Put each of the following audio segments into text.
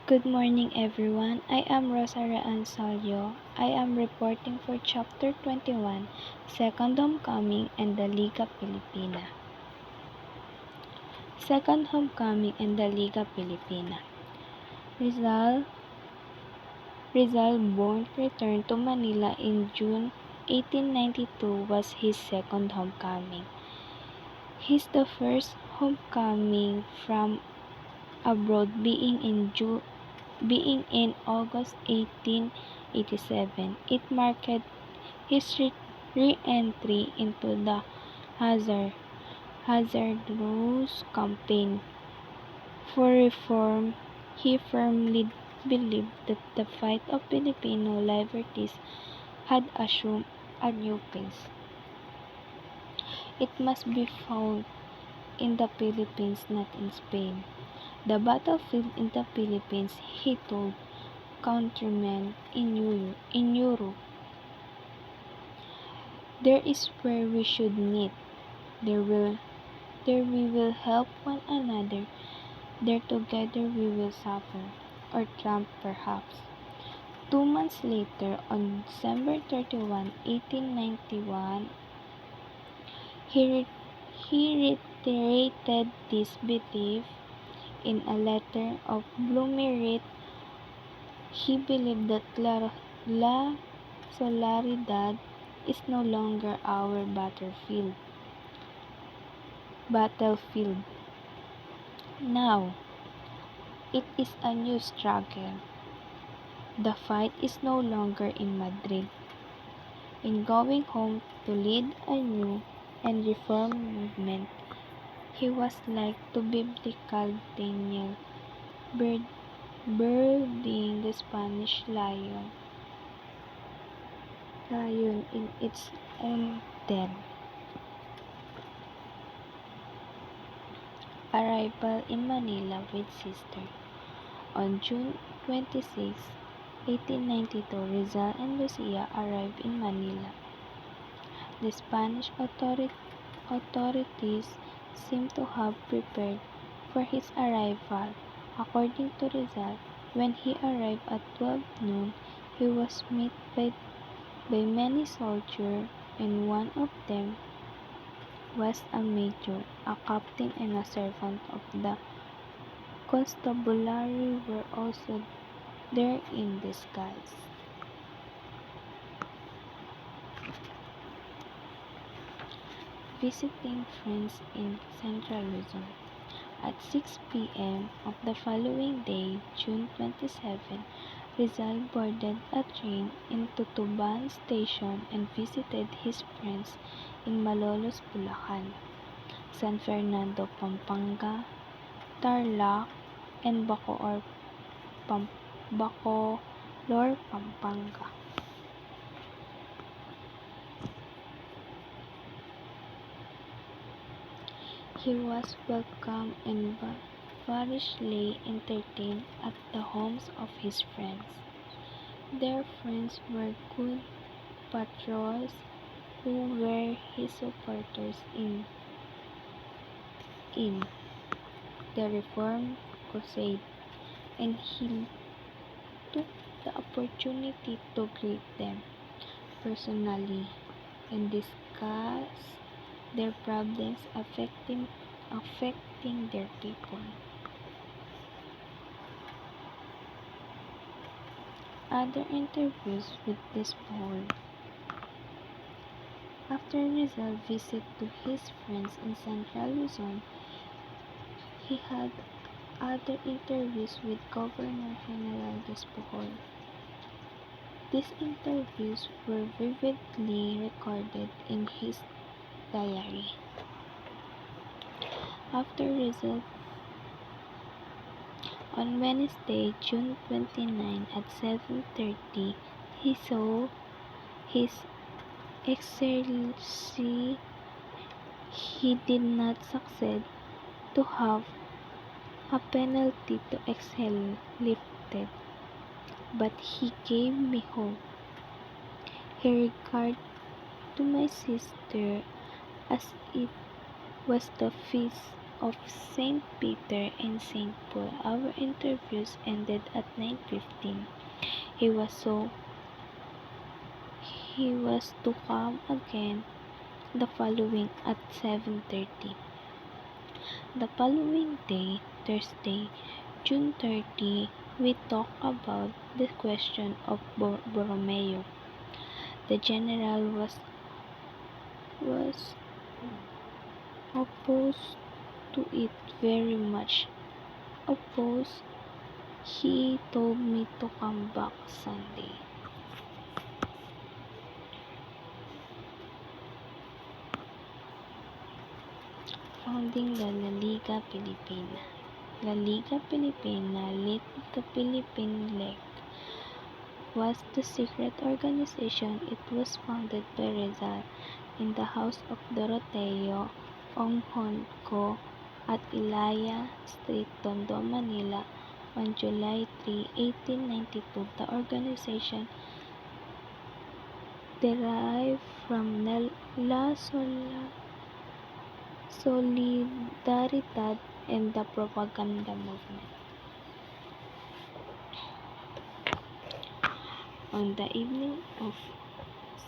Good morning, everyone. I am Rosaria Ansalio. I am reporting for Chapter 21, Second Homecoming and the Liga Filipina. Second Homecoming and the Liga Filipina. Rizal born returned to Manila in June 1892 was his second homecoming. He's the first homecoming from abroad being in August 1887. It marked his re-entry into the hazardous campaign for reform. He firmly believed that the fight of Filipino liberties had assumed a new phase. It must be fought in the Philippines, not in Spain. The battlefield in the Philippines, he told countrymen in Europe. There is where we should meet. There we will help one another. There together we will suffer, or triumph perhaps. 2 months later, on December 31, 1891, he reiterated this belief in a letter of Blumerit. He believed that La Solidaridad is no longer our battlefield. Now, it is a new struggle. The fight is no longer in Madrid. In going home to lead a new and reformed movement, he was like to biblical Daniel, birding the Spanish lion in its own den. Arrival in Manila with sister. On June 26, 1892, Rizal and Lucia arrived in Manila. The Spanish authorities seem to have prepared for his arrival. According to Rizal, when he arrived at 12 noon, he was met by many soldiers, and one of them was a major, a captain, and a servant of the constabulary were also there in disguise. Visiting friends in Central Luzon. At 6 p.m. of the following day, June 27, Rizal boarded a train into Tuban Station and visited his friends in Malolos, Bulacan, San Fernando, Pampanga, Tarlac, and Bacoor, Pampanga. He was welcomed and varishly entertained at the homes of his friends. Their friends were good patrols who were his supporters in the Reform Crusade, and he took the opportunity to greet them personally and discuss their problems affecting their people. Other interviews with this boy. After Rizal's visit to his friends in Central Luzon, he had other interviews with Governor General Despujol. These interviews were vividly recorded in his diary. After Rizal, on Wednesday, June 29 at 7:30, he saw His Excellency. He did not succeed to have a penalty to exhale lifted, but he gave me hope. He regarded to my sister as it was the feast of St. Peter and St. Paul. Our interviews ended at 9:15. He was to come again the following at 7:30. The following day, Thursday, June 30, we talked about the question of Borromeo. The general was opposed to it, very much opposed. He told me to come back Sunday. Founding the Liga Filipina. La Liga Filipina, led the Philippine League, was the secret organization. It was founded by Rizal in the house of Doroteo Onghonco at Ilaya Street, Tondo, Manila on July 3, 1892. The organization derived from La Solidaridad and the propaganda movement. On the evening of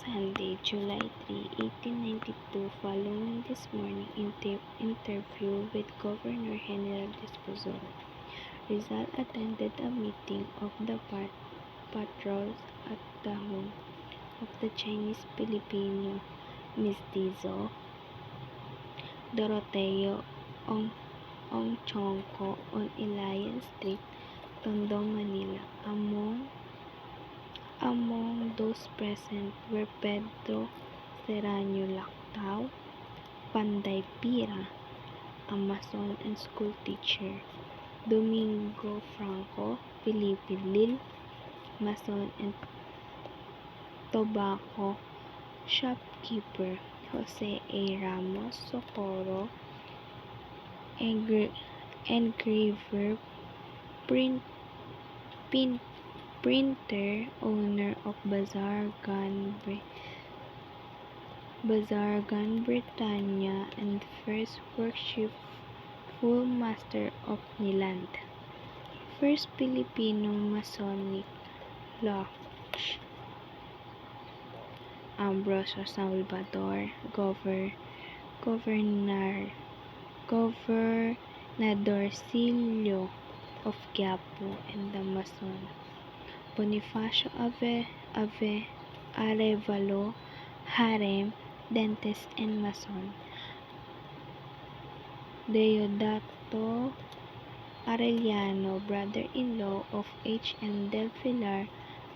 Sunday, July 3, 1892, following this morning interview with Governor General Despuzon, Rizal attended a meeting of the patrols at the home of the Chinese Filipino mestizo Doroteo Ongchongco on Ilaya Street, Tondo, Manila. Among those present were Pedro Serrano Lactao, Panday Pira, a Mason and school teacher, Domingo Franco, Pilipilil, Mason and tobacco shopkeeper, Jose A. Ramos Socorro, engraver, printer, owner of Bazaar Gun Britannia, and first workshop full master of Niland. First Filipino Masonic Lodge. Ambrosio Salvador, Gobernadorcillo of Quiapo, and the Mason. Bonifacio Arevalo, Harem, Dentist and Mason. Deodato Arellano, brother-in-law of H. M. Del Pilar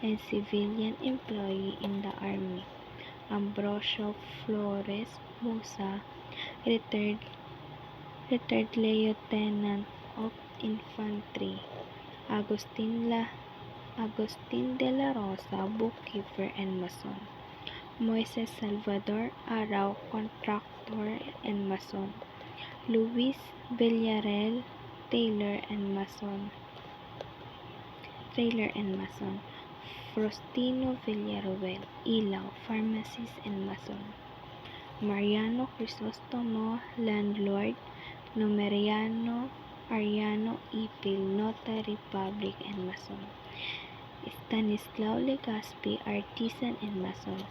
and civilian employee in the army. Ambrosio Flores Musa, retired lieutenant of infantry. Agustin de la Rosa, bookkeeper and Mason. Moises Salvador Arao, contractor and Mason. Luis Villarreal, tailor and Mason. Faustino Villaruel, ilaw, pharmacist and Mason. Mariano Crisostomo, landlord. Numeriano Ariano Ipil, notary public and Mason. Stanislao Legazpi, artisan and Mason.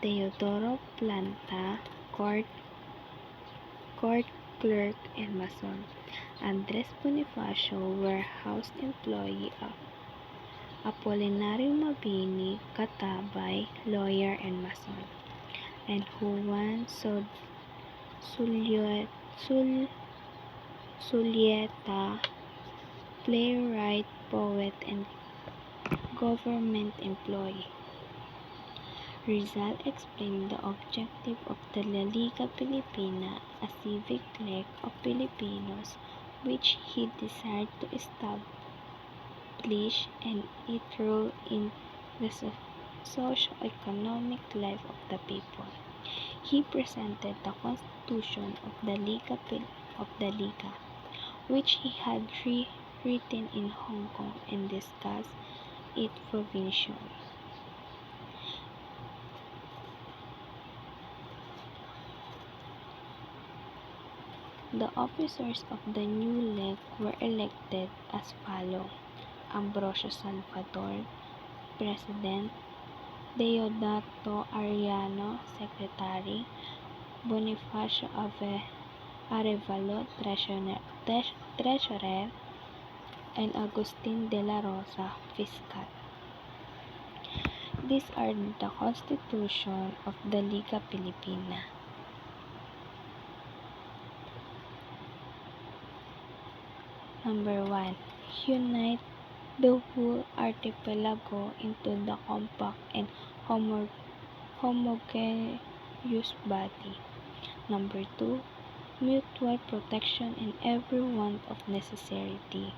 Teodoro Planta, court clerk and Mason. Andres Bonifacio, warehouse employee. Apolinario Mabini, katabay, lawyer and Mason. And Juan Sulieta, playwright, poet, and government employee. Rizal explained the objective of the La Liga Filipina, a civic league of Filipinos which he desired to establish and its role in the socio-economic life of the people. He presented the constitution of the Liga, which he had written in Hong Kong, and discussed it provincially. The officers of the new leg were elected as follows: Ambrosio Salvador, President; Deodato Arellano, Secretary; Bonifacio Arevalo, Treasurer; and Agustin de la Rosa, Fiscal. These are the constitution of the Liga Filipina. Number 1. Unite the whole archipelago into the compact and homogeneous body. Number 2. Mutual protection in every want of necessity.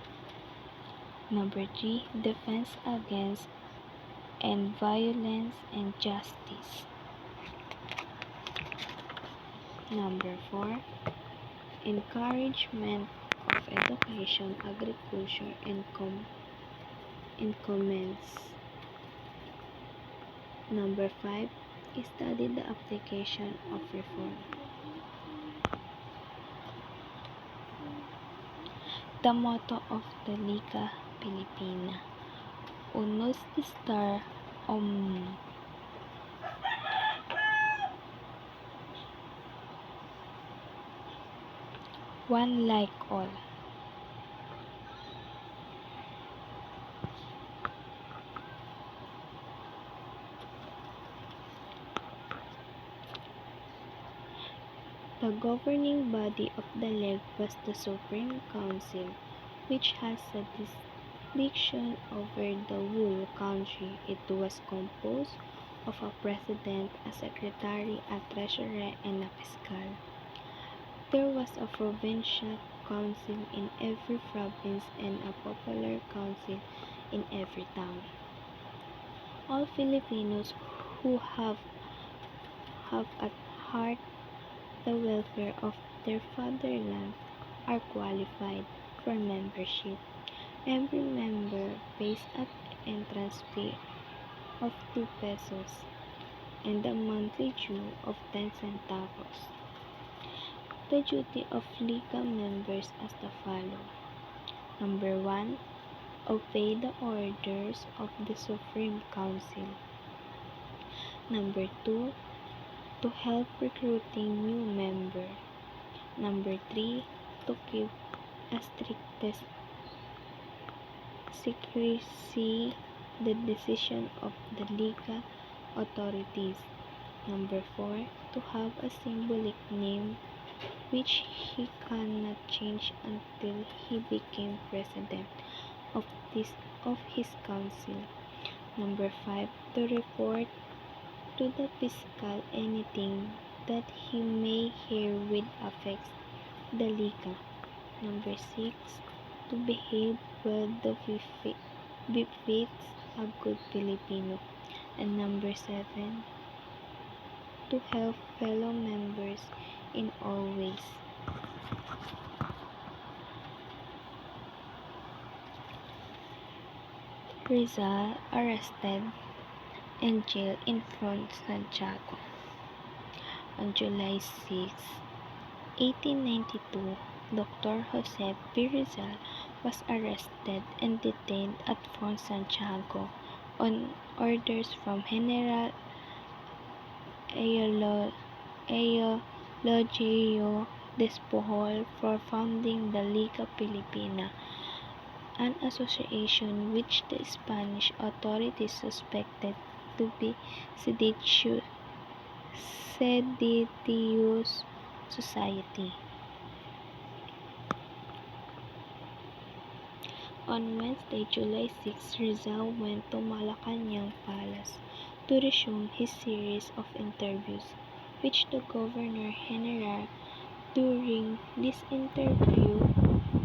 Number 3. Defense against and violence and justice. Number 4. Encouragement of education, agriculture, and commerce. Number 5. Study the application of reform. The motto of the Liga Filipina: Unus Star Omnium. One like all. The governing body of the League was the Supreme Council, which has a jurisdiction over the whole country. It was composed of a president, a secretary, a treasurer, and a fiscal. There was a provincial council in every province and a popular council in every town. All Filipinos who have at heart the welfare of their fatherland are qualified for membership. Every member pays an entrance fee of 2 pesos and a monthly due of 10 centavos. The duty of Liga members as the follow. Number 1. Obey the orders of the Supreme Council. Number 2. To help recruiting new members. Number 3. To keep a strictest secrecy the decision of the Liga authorities. Number 4. To have a symbolic name which he cannot change until he became president of his council. Number 5. To report to the fiscal anything that he may hear which affects the Liga. Number 6. To behave well that befits a good Filipino. And number 7. To help fellow members in all ways. Rizal arrested and jailed in Front Santiago. On July 6, 1892, Dr. Jose P. Rizal was arrested and detained at Fort Santiago on orders from General Eulogio Despujol for founding the Liga Filipina, an association which the Spanish authorities suspected to be seditious society. On Wednesday, July 6, Rizal went to Malacañang Palace to resume his series of interviews, which the Governor-General. During this interview,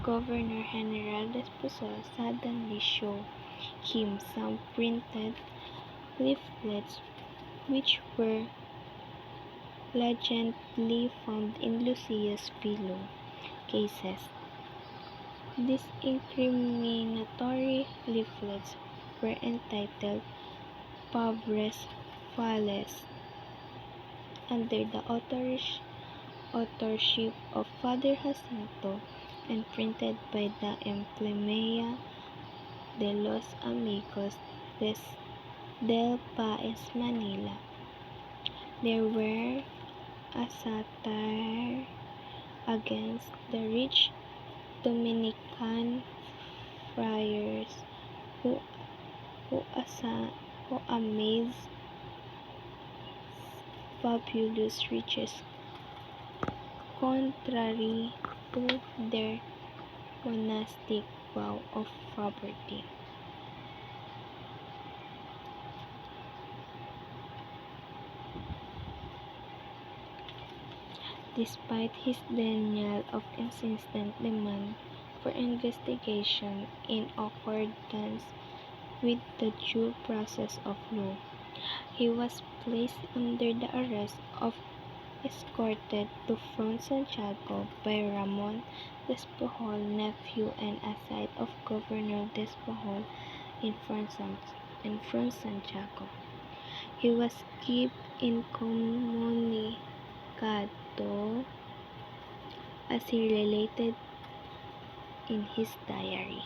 Governor-General Despujol suddenly showed him some printed leaflets which were allegedly found in Lucia's pillow cases. These incriminatory leaflets were entitled Pobres Fales under the authorship of Father Jacinto and printed by the Emplumea de los Amigos del País, Manila. They were a satire against the rich Dominican friars who, who amassed fabulous riches contrary to their monastic vow of poverty. Despite his denial of insistent demand for investigation in accordance with the due process of law, he was placed under the arrest of escorted to Front Santiago by Ramon Despujol, nephew and aside of Governor Despujol in Front Santiago. He was kept incommunicado as he related in his diary.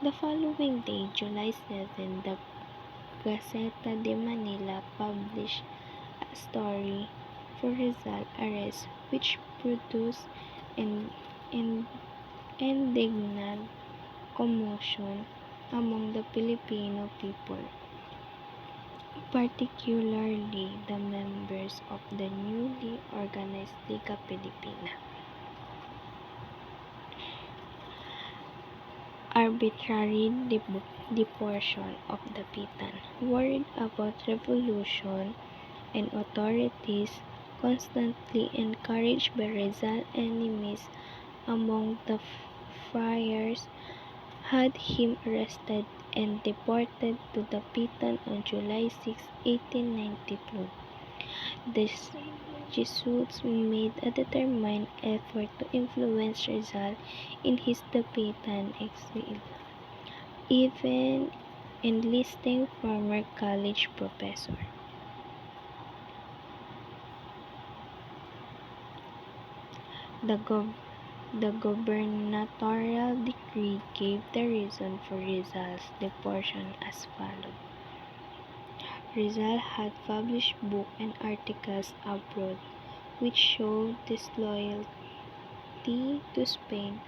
The following day, July 7, the Gaceta de Manila published a story for Rizal arrest which produced an indignant commotion among the Filipino people, particularly the members of the newly organized Liga Filipina. Arbitrary deportation of the Pitan. Worried about revolution and authorities constantly encouraged by Rizal enemies among the friars had him arrested and deported to the Pitan on July 6, 1892. The Jesuits made a determined effort to influence Rizal in his Dapitan exile, even enlisting former college professor. The gubernatorial decree gave the reason for Rizal's deportation as follows. Rizal had published books and articles abroad which showed disloyalty to Spain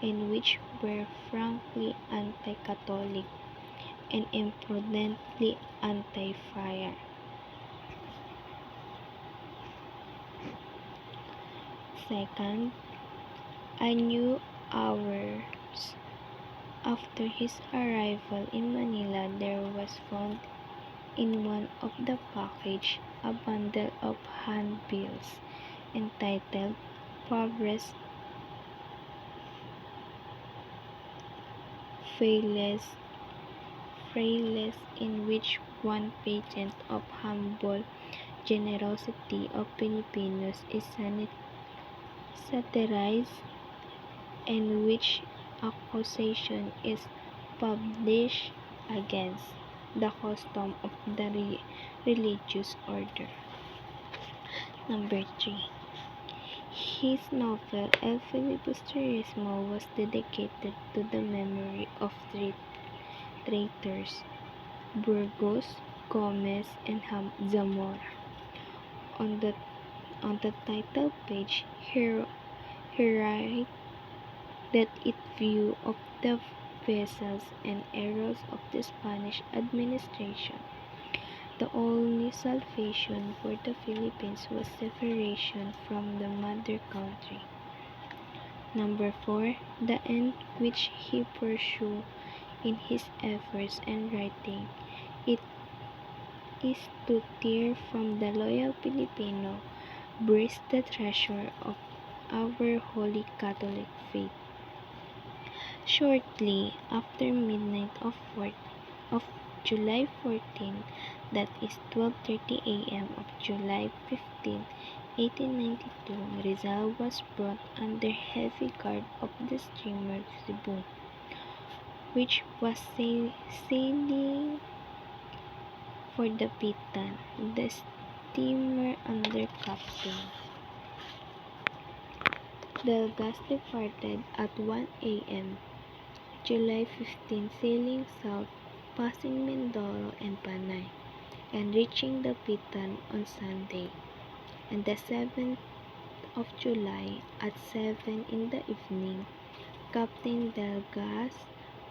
and which were frankly anti-Catholic and imprudently anti-friar. Second, a new hours after his arrival in Manila, there was found in one of the package a bundle of handbills entitled Pobres Frailes, in which one pageant of humble generosity of Filipinos is satirized, and which accusation is published against the custom of the religious order. Number 3. His novel El Filibusterismo was dedicated to the memory of three traitors, Burgos, Gomez, and Zamora. On the title page, he writes that its view of the vessels and errors of the Spanish administration. The only salvation for the Philippines was separation from the mother country. Number 4. The end which he pursued in his efforts and writing it is to tear from the loyal Filipino breast the treasure of our holy Catholic faith. Shortly after midnight of July 14, that is 12:30 a.m. of July 15, 1892, Rizal was brought under heavy guard of the steamer Cebu, which was sailing for the Pitan, the steamer under Captain Delgas departed at 1 a.m. July 15, sailing south, passing Mindoro and Panay, and reaching the Pitan on Sunday, and the 7th of July at 7 in the evening. Captain Delgas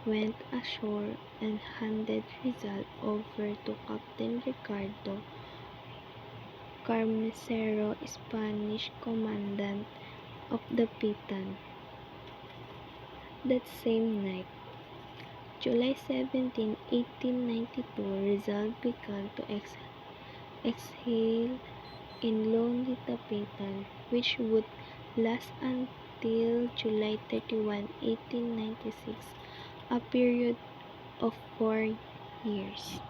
went ashore and handed Rizal over to Captain Ricardo Carmesero, Spanish commandant of the Pitan. That same night, July 17, 1892, Rizal began to exhale in lonely Tapitan, which would last until July 31, 1896, a period of 4 years.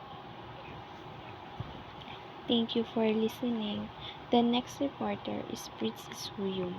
Thank you for listening. The next reporter is Princess Huyum.